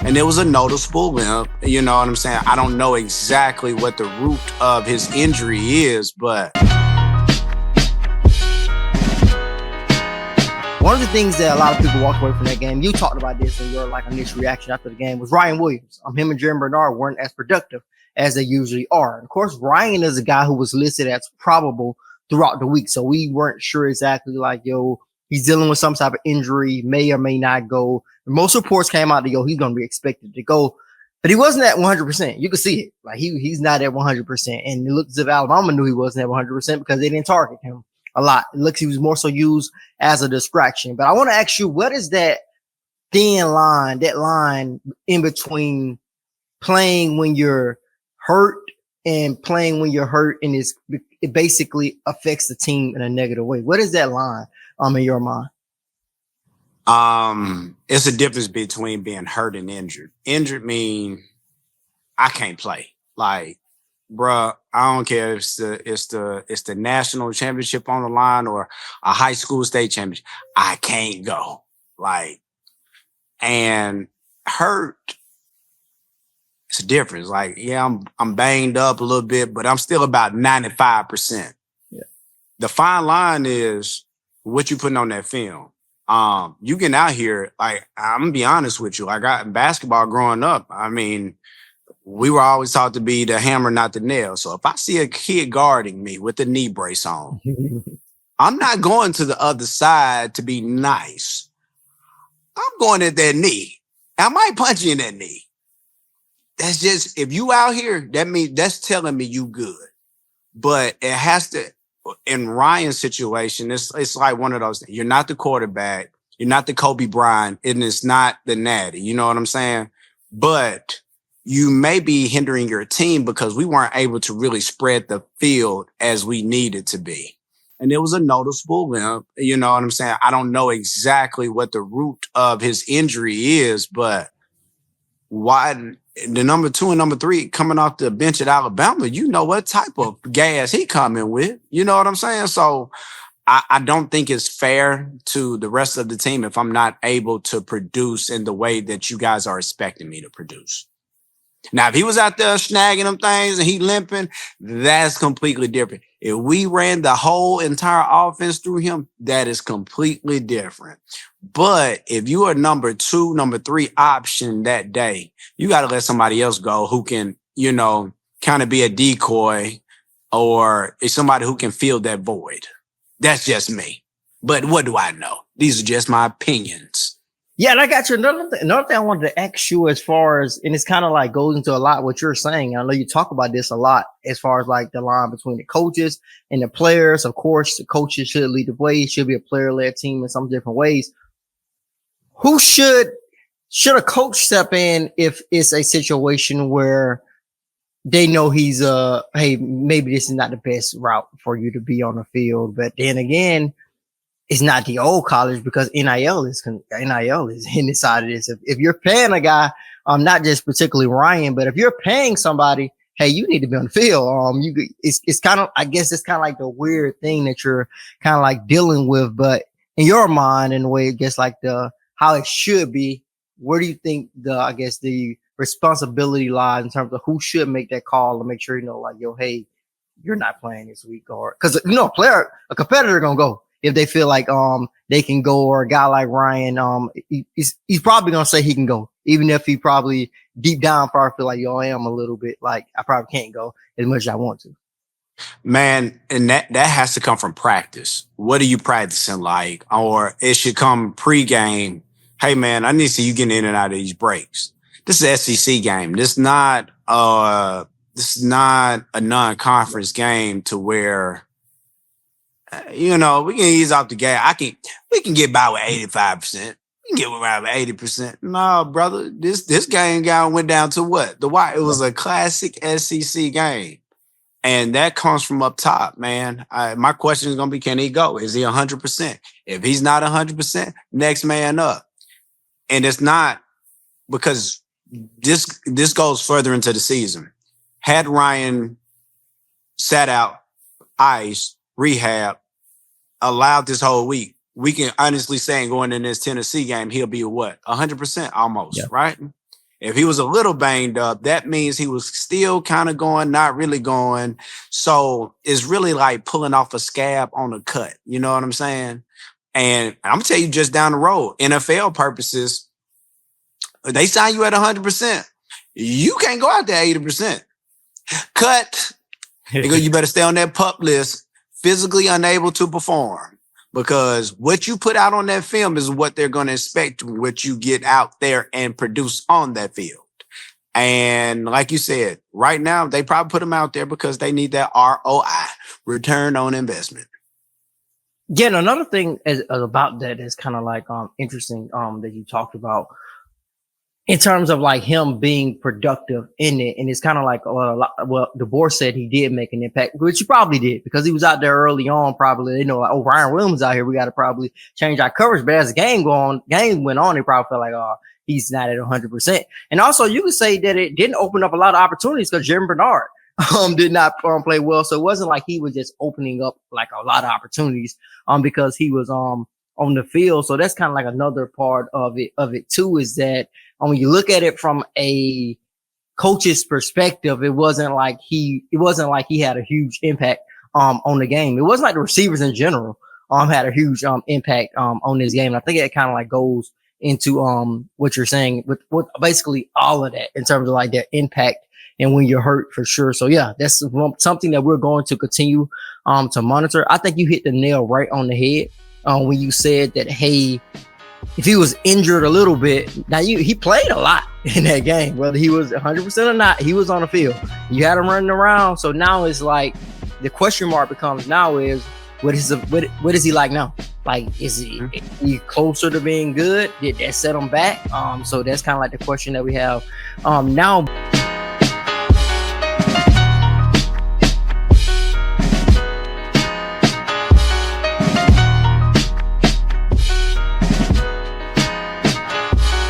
And it was a noticeable limp. You know what I'm saying? I don't know exactly what the root of his injury is, but one of the things that a lot of people walked away from that game, you talked about this in your initial reaction after the game, was Ryan Williams. Him and Jeremy Bernard weren't as productive as they usually are. And of course, Ryan is a guy who was listed as probable throughout the week. So we weren't sure exactly he's dealing with some type of injury, may or may not go. Most reports came out that he's going to be expected to go, but he wasn't at 100%. You can see it. He's not at 100%. And it looks as if Alabama knew he wasn't at 100% because they didn't target him a lot. It looks he was more so used as a distraction. But I want to ask you, what is that thin line, that line in between playing when you're hurt and playing when you're hurt, and it basically affects the team in a negative way? What is that line in your mind? It's a difference between being hurt and injured. Injured mean I can't play. Bruh, I don't care if it's the national championship on the line or a high school state championship. I can't go. And hurt, it's a difference. I'm banged up a little bit, but I'm still about 95%. Yeah. The fine line is what you putting on that film. You getting out here, I'm gonna be honest with you. I got basketball growing up. I mean, we were always taught to be the hammer, not the nail. So if I see a kid guarding me with the knee brace on, I'm not going to the other side to be nice. I'm going at that knee. I might punch you in that knee. That's just, if you out here, that's telling me you good. But it has to, in Ryan's situation, it's like one of those things. You're not the quarterback. You're not the Kobe Bryant. And it's not the Natty. You know what I'm saying? But you may be hindering your team because we weren't able to really spread the field as we needed to be. And it was a noticeable limp. You know what I'm saying? I don't know exactly what the root of his injury is, but why the number 2 and number 3 coming off the bench at Alabama, you know what type of gas he coming with. You know what I'm saying? So I don't think it's fair to the rest of the team if I'm not able to produce in the way that you guys are expecting me to produce. Now, if he was out there snagging them things and he limping, that's completely different. If we ran the whole entire offense through him, that is completely different. But if you are number 2, number 3 option that day, you got to let somebody else go who can, kind of be a decoy, or is somebody who can fill that void. That's just me. But what do I know? These are just my opinions. Yeah, and I got you. Another thing I wanted to ask you, as far as, and it's kind of goes into a lot what you're saying. I know you talk about this a lot as far as the line between the coaches and the players. Of course, the coaches should lead the way. It should be a player-led team in some different ways. Who should a coach step in if it's a situation where they know he's hey, maybe this is not the best route for you to be on the field, but then again, it's not the old college, because NIL is inside of this. If you're paying a guy, not just particularly Ryan, but if you're paying somebody, hey, you need to be on the field. It's kind of, I guess it's kind of like the weird thing that you're kind of dealing with, but in your mind, in a way, it gets how it should be. Where do you think the responsibility lies in terms of who should make that call to make sure, yo, hey, you're not playing this week, or because a competitor gonna go. If they feel they can go, or a guy like Ryan, he's probably gonna say he can go, even if he probably deep down probably feel yo, I am a little bit I probably can't go as much as I want to. Man, and that has to come from practice. What are you practicing like? Or it should come pregame. Hey man, I need to see you getting in and out of these breaks. This is an SEC game. This is not a non-conference game to where, we can ease off the gas. We can get by with 85%. We can get by with 80%. No, brother, this game went down to what? The wire. It was a classic SEC game. And that comes from up top, man. My question is going to be, can he go? Is he 100%? If he's not 100%, next man up. And it's not, because this goes further into the season. Had Ryan sat out, ice, rehab, allowed this whole week, we can honestly say, going in this Tennessee game, he'll be what? 100% almost, right? If he was a little banged up, that means he was still kind of going, not really going. So it's really like pulling off a scab on a cut. You know what I'm saying? And I'm gonna tell you just down the road, NFL purposes, they sign you at 100%. You can't go out there 80%. Cut. You better stay on that PUP list, physically unable to perform. Because what you put out on that film is what they're going to expect, what you get out there and produce on that field. And like you said, right now, they probably put them out there because they need that ROI, return on investment. Yeah, and another thing about that is kind of like interesting that you talked about in terms of like him being productive in it. And it's kind of like, well, DeBoer said he did make an impact, which he probably did because he was out there early on. Probably, you know, like, oh, Ryan Williams out here. We got to probably change our coverage. But as the game went on, they probably felt like, oh, he's not at 100%. And also you could say that it didn't open up a lot of opportunities because Jim Bernard did not play well. So it wasn't like he was just opening up like a lot of opportunities because he was on the field. So that's kind of like another part of it too, is that when you look at it from a coach's perspective, it wasn't like he had a huge impact on the game. It wasn't like the receivers in general had a huge impact on this game. And I think it kind of like goes into what you're saying with basically all of that in terms of like their impact and when you're hurt for sure. So yeah, that's something that we're going to continue to monitor. I think you hit the nail right on the head when you said that, hey, if he was injured a little bit, now he played a lot in that game, whether he was 100% or not, he was on the field. You had him running around. So now it's like the question mark becomes now is what is he like now? Like, is he closer to being good? Did that set him back? So that's kind of like the question that we have now.